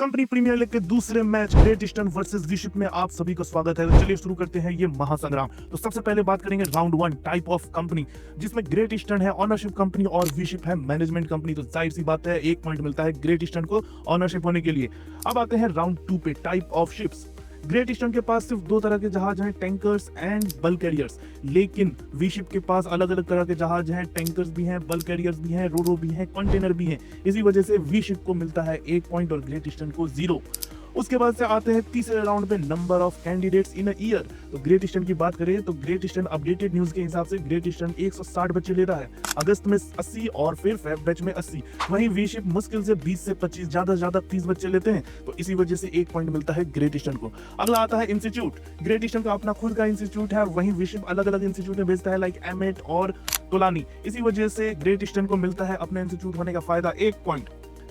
Company premiere league के दूसरे match great eastern versus विशिप में आप सभी का स्वागत है। तो चलिए शुरू करते हैं ये महासंग्राम। तो सबसे पहले बात करेंगे राउंड 1 टाइप ऑफ कंपनी, जिसमें ग्रेट ईस्टर्न है ऑनरशिप कंपनी और विशिप है मैनेजमेंट कंपनी। तो जाहिर सी बात है 1 पॉइंट मिलता है ग्रेट ईस्टर्न को ऑनरशिप होने के लिए। अब आते हैं राउंड 2 पे type of ships. Great eastern के पास सिर्फ 2 तरह के जहाज हैं, टैंकर्स एंड बल्क कैरियर्स। लेकिन विशिप के पास अलग अलग तरह के जहाज हैं, टैंकर्स भी हैं, बल्क कैरियर्स भी हैं, रोरो भी हैं, कंटेनर भी हैं। इसी वजह से विशिप को मिलता है 1 पॉइंट और ग्रेट ईस्टर्न को 0। उसके बाद से आते हैं तीसरे राउंड पे number of candidates in a year. तो ग्रेट ईस्टर्न की बात करें तो ग्रेट ईस्टर्न अपडेटेड न्यूज के हिसाब से ग्रेट ईस्टर्न 160 बच्चे ले रहा है, अगस्त में 80 और फिर फेब बैच में 80। वहीं विशिप मुश्किल से 20 से 25, ज्यादा से ज्यादा 30 बच्चे लेते हैं। तो इसी वजह से 1 पॉइंट मिलता है ग्रेट ईस्टर्न को। अगला आता है इंस्टीट्यूट। ग्रेट ईस्टर्न का अपना खुद का इंस्टीट्यूट है, वहीं विशिप अलग अलग इंस्टीट्यूट में भेजता है, लाइक एमेट और तोलानी। इसी वजह से ग्रेट ईस्टर्न को मिलता है अपने इंस्टीट्यूट होने का फायदा 1 पॉइंट।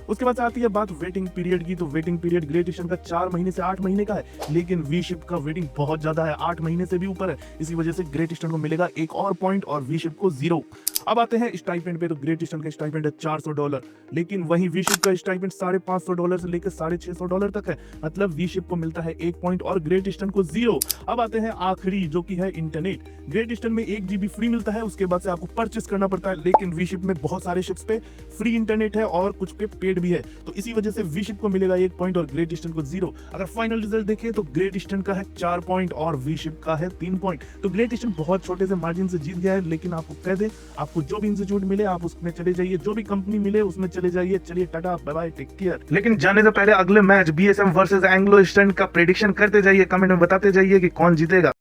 उसके बाद आती है बात वेटिंग पीरियड की। तो वेटिंग पीरियड ग्रेट ईस्टर्न का 4 महीने से 8 महीने का है, लेकिन विशिप का वेटिंग बहुत ज्यादा है, 8 महीने से भी ऊपर है। इसी वजह से ग्रेट ईस्टर्न को मिलेगा 1 और पॉइंट और विशिप को 0। अब आते हैं स्टाइपेंड पे। तो ग्रेट ईस्टर्न का स्टाइपेंड है $400, लेकिन वहीं विशिप का स्टाइपेंड $550 से लेकर $650 तक है। मतलब विशिप को मिलता है 1 पॉइंट और ग्रेट ईस्टर्न को 0। अब आते हैं आखिरी, जो कि है इंटरनेट। ग्रेट ईस्टर्न में 1 GB फ्री मिलता है, उसके बाद से आपको परचेस करना पड़ता है, लेकिन विशिप में बहुत सारे शिप्स पे फ्री इंटरनेट है और कुछ पे पेड भी है। तो इसी वजह से विशिप को मिलेगा 1 पॉइंट और ग्रेट ईस्टर्न को 0। अगर फाइनल रिजल्ट देखें तो ग्रेट ईस्टर्न का है 4 पॉइंट और विशिप का है 3 पॉइंट। तो ग्रेट ईस्टर्न बहुत छोटे से मार्जिन से जीत गया है, लेकिन आपको कह दे, आपको जो भी इंस्टीट्यूट मिले आप उसमें चले जाइए, जो भी कंपनी मिले उसमें चले जाइए। चलिए tata bye bye, take care. लेकिन जाने से पहले अगले match BSM versus Anglo Eastern का प्रेडिक्शन करते जाइए, कमेंट में बताते जाइए कि कौन जीतेगा।